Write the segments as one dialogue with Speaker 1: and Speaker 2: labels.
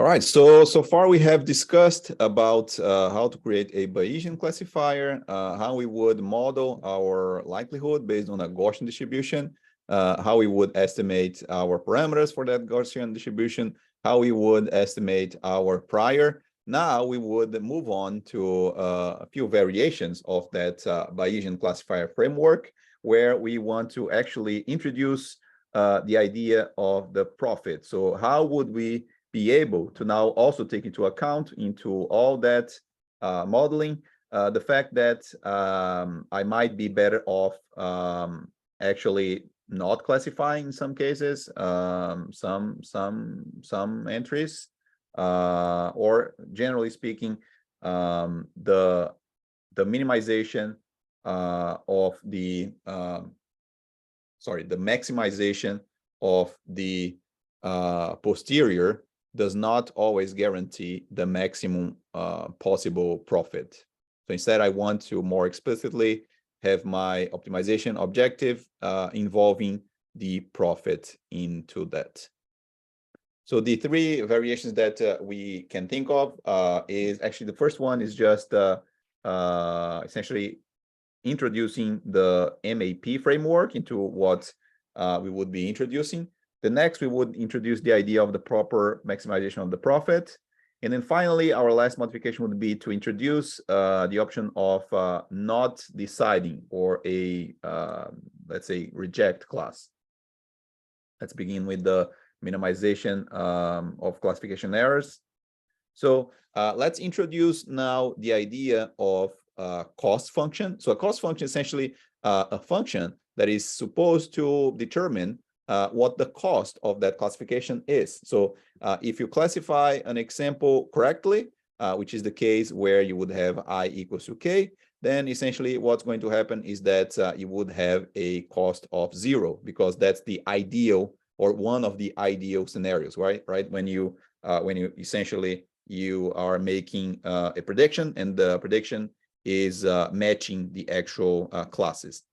Speaker 1: All right, so far we have discussed about how to create a Bayesian classifier, how we would model our likelihood based on a Gaussian distribution, how we would estimate our parameters for that Gaussian distribution, how we would estimate our prior. Now we would move on to a few variations of that Bayesian classifier framework, where we want to actually introduce the idea of the profit. So how would we be able to now also take into account into all that modeling, the fact that I might be better off actually not classifying in some cases some entries, or generally speaking, the minimization of the the maximization of the posterior does not always guarantee the maximum possible profit. So instead, I want to more explicitly have my optimization objective involving the profit into that. So the three variations that we can think of is actually the first one is just essentially introducing the MAP framework into what we would be introducing. The next, we would introduce the idea of the proper maximization of the profit. And then finally, our last modification would be to introduce the option of not deciding, or a, let's say, reject class. Let's begin with the minimization of classification errors. So let's introduce now the idea of cost function. So a cost function is essentially a function that is supposed to determine what the cost of that classification is. So if you classify an example correctly, which is the case where you would have I equals to k, then essentially what's going to happen is that you would have a cost of 0, because that's the ideal, or one of the ideal scenarios, right? When you essentially you are making a prediction, and the prediction is matching the actual classes.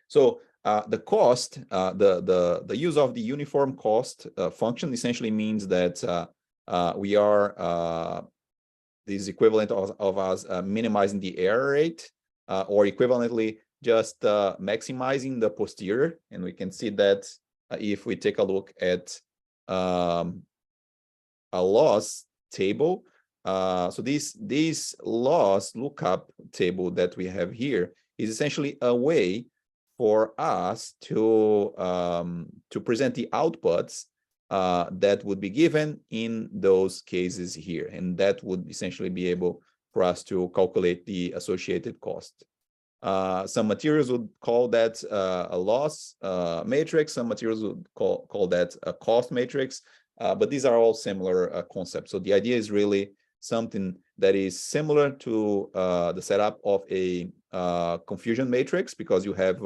Speaker 1: So the cost, the use of the uniform cost function essentially means that we are this equivalent of us minimizing the error rate, or equivalently just maximizing the posterior. And we can see that if we take a look at a loss table. So this loss lookup table that we have here is essentially a way for us to present the outputs that would be given in those cases here, and that would essentially be able for us to calculate the associated cost. Some materials would call that a loss matrix. Some materials would call that a cost matrix. But these are all similar concepts. So the idea is really something that is similar to the setup of a confusion matrix, because you have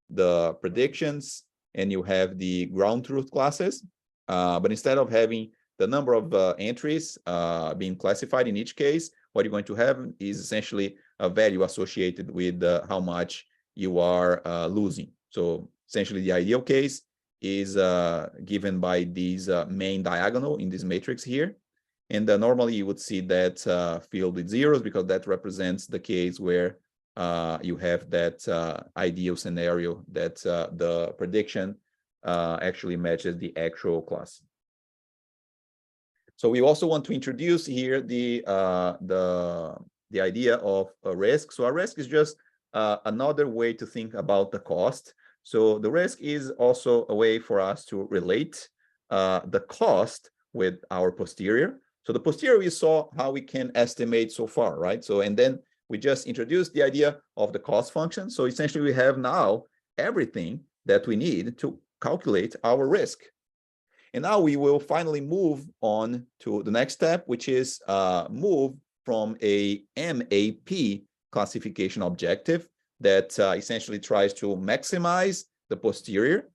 Speaker 1: the predictions and you have the ground truth classes. But instead of having the number of entries being classified in each case, what you're going to have is essentially a value associated with how much you are losing. So essentially the ideal case is given by these main diagonal in this matrix here. And normally you would see that filled with zeros, because that represents the case where you have that ideal scenario that the prediction actually matches the actual class. So we also want to introduce here the idea of a risk. So a risk is just another way to think about the cost. So the risk is also a way for us to relate the cost with our posterior. So the posterior, we saw how we can estimate so far, right? So, and then we just introduced the idea of the cost function. So essentially we have now everything that we need to calculate our risk. And now we will finally move on to the next step, which is move from a MAP classification objective that essentially tries to maximize the posterior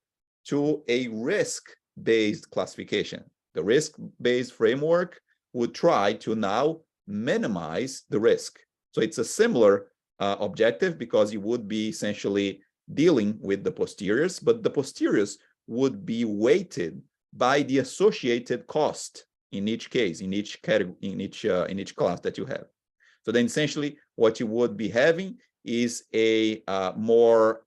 Speaker 1: to a risk-based classification. The risk-based framework would try to now minimize the risk. So it's a similar objective, because you would be essentially dealing with the posteriors, but the posteriors would be weighted by the associated cost in each case, in each category, in each class that you have. So then essentially what you would be having is a more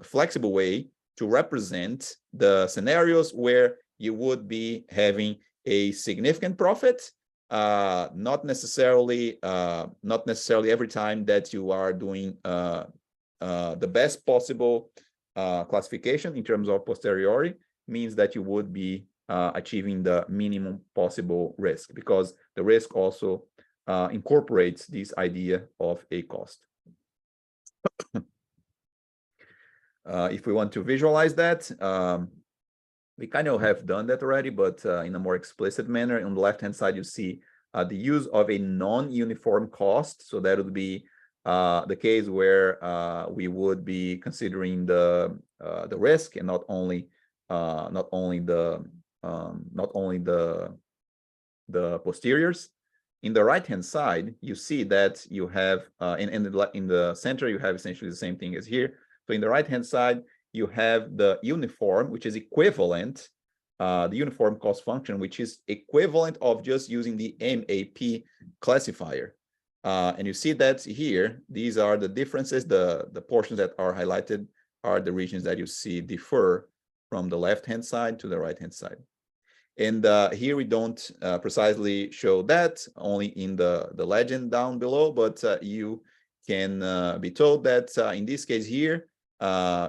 Speaker 1: flexible way to represent the scenarios where you would be having a significant profit, not necessarily every time that you are doing the best possible classification in terms of posteriori means that you would be achieving the minimum possible risk, because the risk also incorporates this idea of a cost. If we want to visualize that, we kind of have done that already, but in a more explicit manner. On the left-hand side, you see the use of a non-uniform cost. So that would be the case where we would be considering the risk and not only the posteriors. In the right-hand side, you see that you have in the center you have essentially the same thing as here. So in the right-hand side, you have the uniform, which is equivalent, the uniform cost function, which is equivalent of just using the MAP classifier. And you see that here, these are the differences. The portions that are highlighted are the regions that you see differ from the left-hand side to the right-hand side. And here we don't precisely show that, only in the legend down below, but you can be told that in this case here,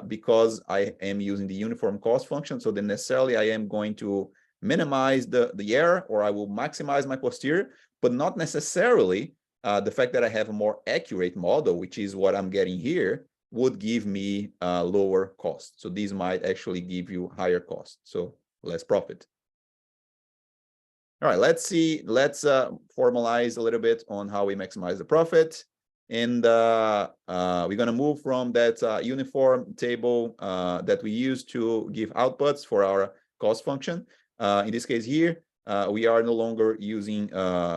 Speaker 1: because I am using the uniform cost function, so then necessarily I am going to minimize the error, or I will maximize my posterior, but not necessarily the fact that I have a more accurate model, which is what I'm getting here, would give me lower cost. So these might actually give you higher cost, so less profit. All right, let's formalize a little bit on how we maximize the profit. And we're going to move from that uniform table that we use to give outputs for our cost function. In this case here, we are no longer using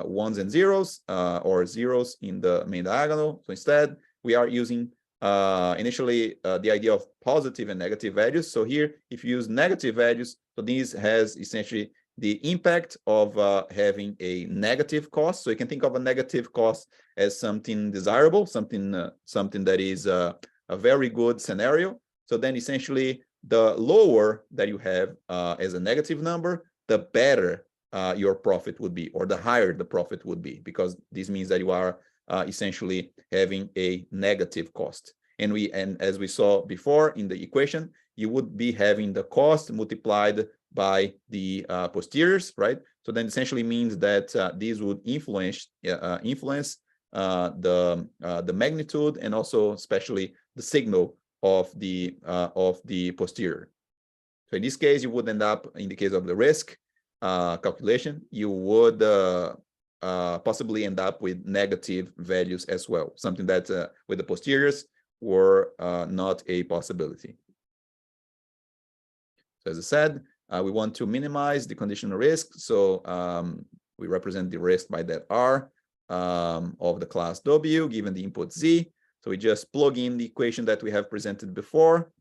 Speaker 1: ones and zeros or zeros in the main diagonal. So instead, we are using initially the idea of positive and negative values. So here, if you use negative values, so this has essentially the impact of having a negative cost. So you can think of a negative cost as something desirable, something that is a very good scenario. So then essentially the lower that you have as a negative number, the better your profit would be, or the higher the profit would be, because this means that you are essentially having a negative cost. And as we saw before in the equation, you would be having the cost multiplied by the posteriors, right? So then essentially means that these would influence the magnitude and also especially the signal of the posterior. So in this case, you would end up, in the case of the risk calculation, you would possibly end up with negative values as well, something that with the posteriors were not a possibility. So as I said, we want to minimize the conditional risk. So we represent the risk by that R of the class W given the input Z. So we just plug in the equation that we have presented before.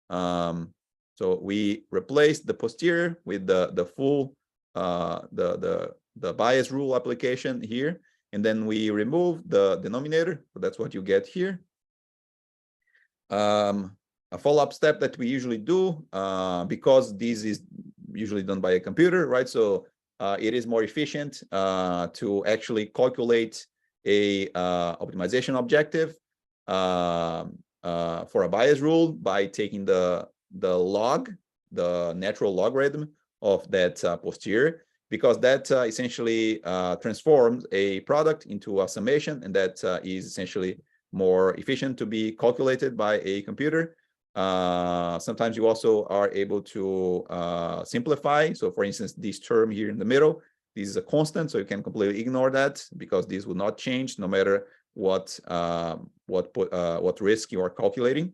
Speaker 1: So we replace the posterior with the full the bias rule application here, and then we remove the denominator. So that's what you get here. A follow-up step that we usually do, because this is usually done by a computer, right? So it is more efficient to actually calculate a optimization objective for a bias rule by taking the log, the natural logarithm of that posterior, because that essentially transforms a product into a summation, and that is essentially more efficient to be calculated by a computer. Sometimes you also are able to simplify. So for instance, this term here in the middle, this is a constant, so you can completely ignore that because this will not change no matter what risk you are calculating.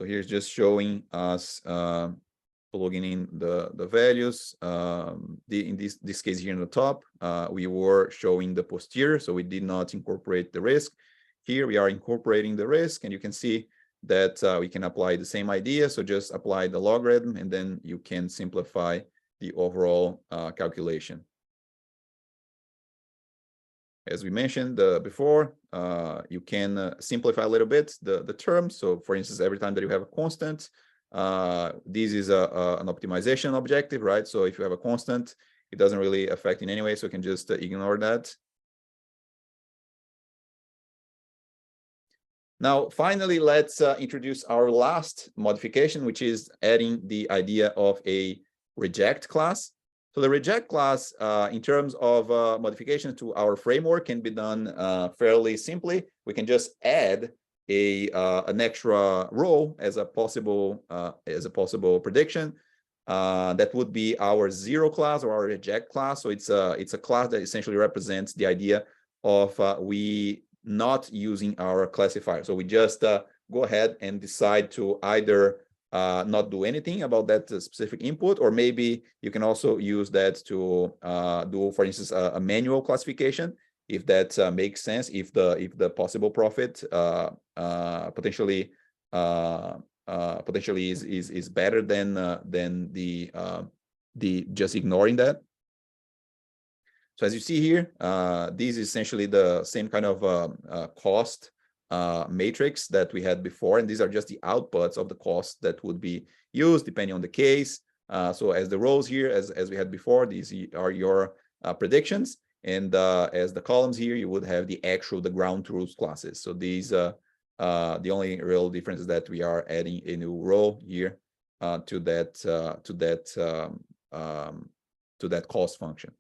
Speaker 1: So here's just showing us plugging in the values. In this case here in the top, we were showing the posterior, so we did not incorporate the risk. Here we are incorporating the risk, and you can see that we can apply the same idea. So just apply the logarithm, and then you can simplify the overall calculation. As we mentioned before, you can simplify a little bit the term. So for instance, every time that you have a constant, this is an optimization objective, right? So if you have a constant, it doesn't really affect in any way, so you can just ignore that. Now, finally, let's introduce our last modification, which is adding the idea of a reject class. So the reject class, in terms of modification to our framework, can be done fairly simply. We can just add an extra row as a possible prediction. That would be our zero class or our reject class. So it's a class that essentially represents the idea of we not using our classifier. So we just go ahead and decide to either not do anything about that specific input, or maybe you can also use that to do, for instance, a manual classification, if that makes sense, if the possible profit potentially is better than the just ignoring that. So as you see here, this is essentially the same kind of cost matrix that we had before, and these are just the outputs of the costs that would be used depending on the case. So as the rows here, as we had before, these are your predictions, and as the columns here, you would have the ground truth classes. So these the only real difference is that we are adding a new row here to that cost function.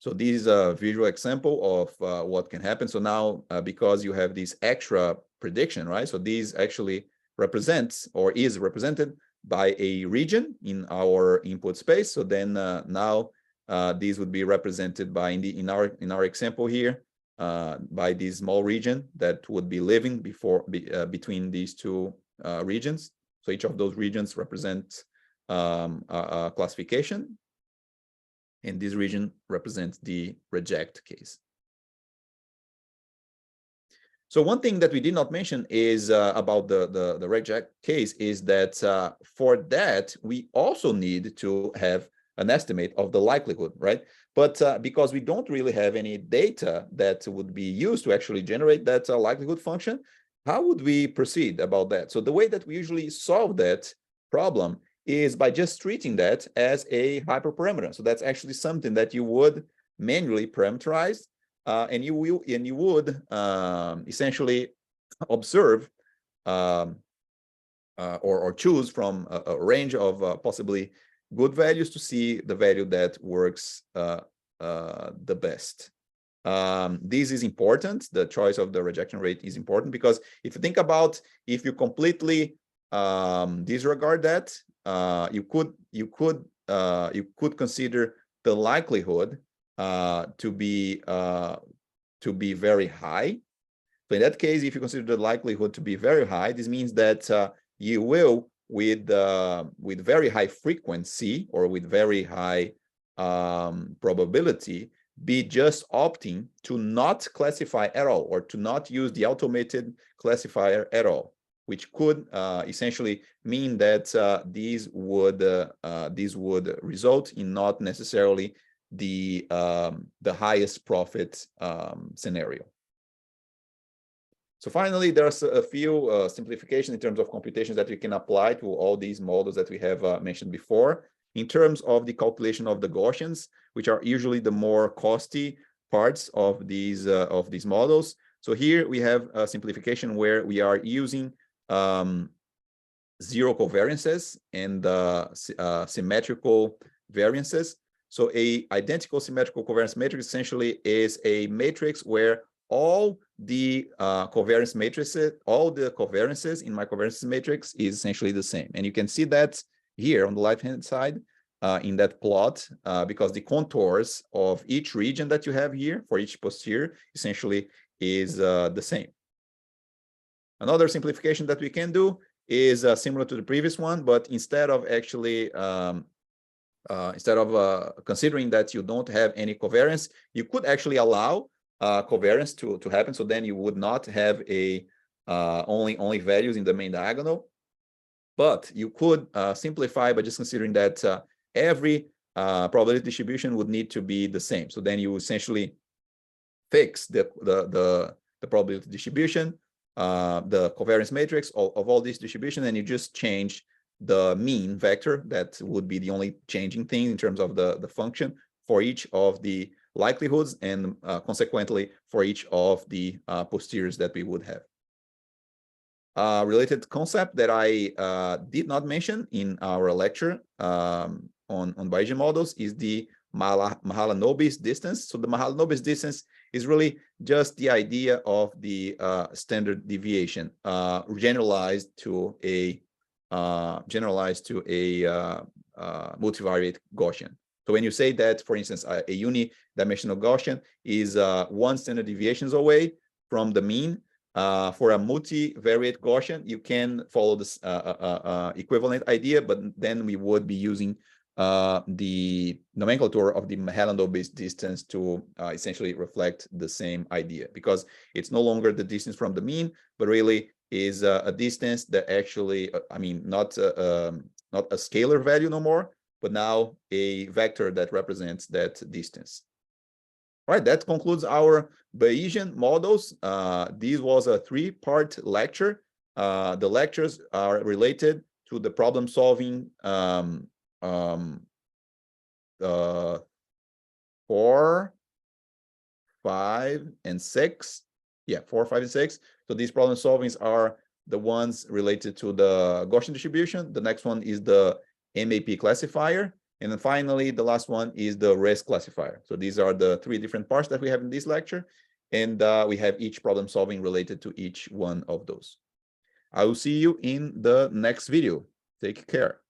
Speaker 1: So this is a visual example of what can happen. So now, because you have this extra prediction, right? So these actually represents or is represented by a region in our input space. So then now these would be represented by in our example here by this small region that would be living between these two regions. So each of those regions represents a classification, and this region represents the reject case. So one thing that we did not mention is about the reject case is that for that, we also need to have an estimate of the likelihood, right? But because we don't really have any data that would be used to actually generate that likelihood function, how would we proceed about that? So the way that we usually solve that problem is by just treating that as a hyperparameter. So that's actually something that you would manually parameterize, and you would essentially observe or choose from a range of possibly good values to see the value that works the best. This is important. The choice of the rejection rate is important, because if you think about, if you completely disregard that, you could consider the likelihood to be very high. So in that case, if you consider the likelihood to be very high, this means that you will, with very high frequency or with very high probability, be just opting to not classify at all, or to not use the automated classifier at all, which could essentially mean that these would result in not necessarily the highest profit scenario. So finally, there's a few simplifications in terms of computations that we can apply to all these models that we have mentioned before. In terms of the calculation of the Gaussians, which are usually the more costly parts of these models. So here we have a simplification where we are using zero covariances and symmetrical variances. So a identical symmetrical covariance matrix essentially is a matrix where all the covariance matrices, all the covariances in my covariance matrix is essentially the same. And you can see that here on the left-hand side in that plot, because the contours of each region that you have here for each posterior essentially is the same. Another simplification that we can do is similar to the previous one, but instead of actually considering that you don't have any covariance, you could actually allow covariance to happen. So then you would not have a only values in the main diagonal. But you could simplify by just considering that every probability distribution would need to be the same. So then you essentially fix the probability distribution, the covariance matrix of all these distribution, and you just change the mean vector. That would be the only changing thing in terms of the function for each of the likelihoods, and consequently for each of the posteriors that we would have. Related concept that I did not mention in our lecture on Bayesian models is the Mahalanobis distance. So the Mahalanobis distance is really just the idea of the standard deviation generalized to a multivariate Gaussian. So when you say that, for instance, a unidimensional Gaussian is 1 standard deviations away from the mean, for a multivariate Gaussian, you can follow this equivalent idea, but then we would be using the nomenclature of the Mahalanobis distance to essentially reflect the same idea, because it's no longer the distance from the mean, but really is a distance that actually, not a scalar value no more, but now a vector that represents that distance. All right, that concludes our Bayesian models. This was a 3-part lecture. The lectures are related to the problem solving 4, 5, and 6. Yeah, 4, 5, and 6. So these problem solvings are the ones related to the Gaussian distribution. The next one is the MAP classifier. And then finally, the last one is the Risk Classifier. So these are the 3 different parts that we have in this lecture. And we have each problem solving related to each one of those. I will see you in the next video. Take care.